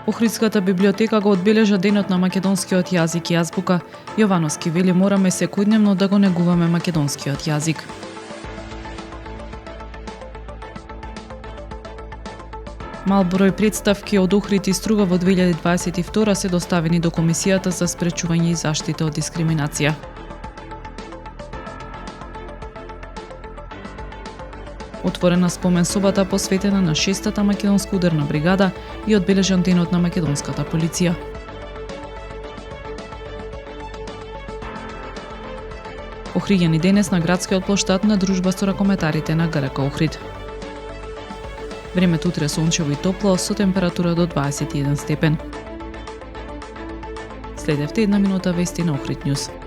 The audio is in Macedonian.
Охридската библиотека го одбележа денот на македонскиот јазик и азбука. Јовановски вели мораме секојдневно да го негуваме македонскиот јазик. Мал број представки од Охрид и Струга во 2022 се доставени до Комисијата за спречување и заштита од дискриминација. Отворена спомен собата посветена на 6-та македонска ударна бригада и одбележан денот на македонската полиција. Охриѓани денес на градскиот плоштад на дружба со ракометарите на ГРК Охрид. Времето утре сончево и топло со температура до 21 степен. Следевте една минута вести на Охрид Нјуз.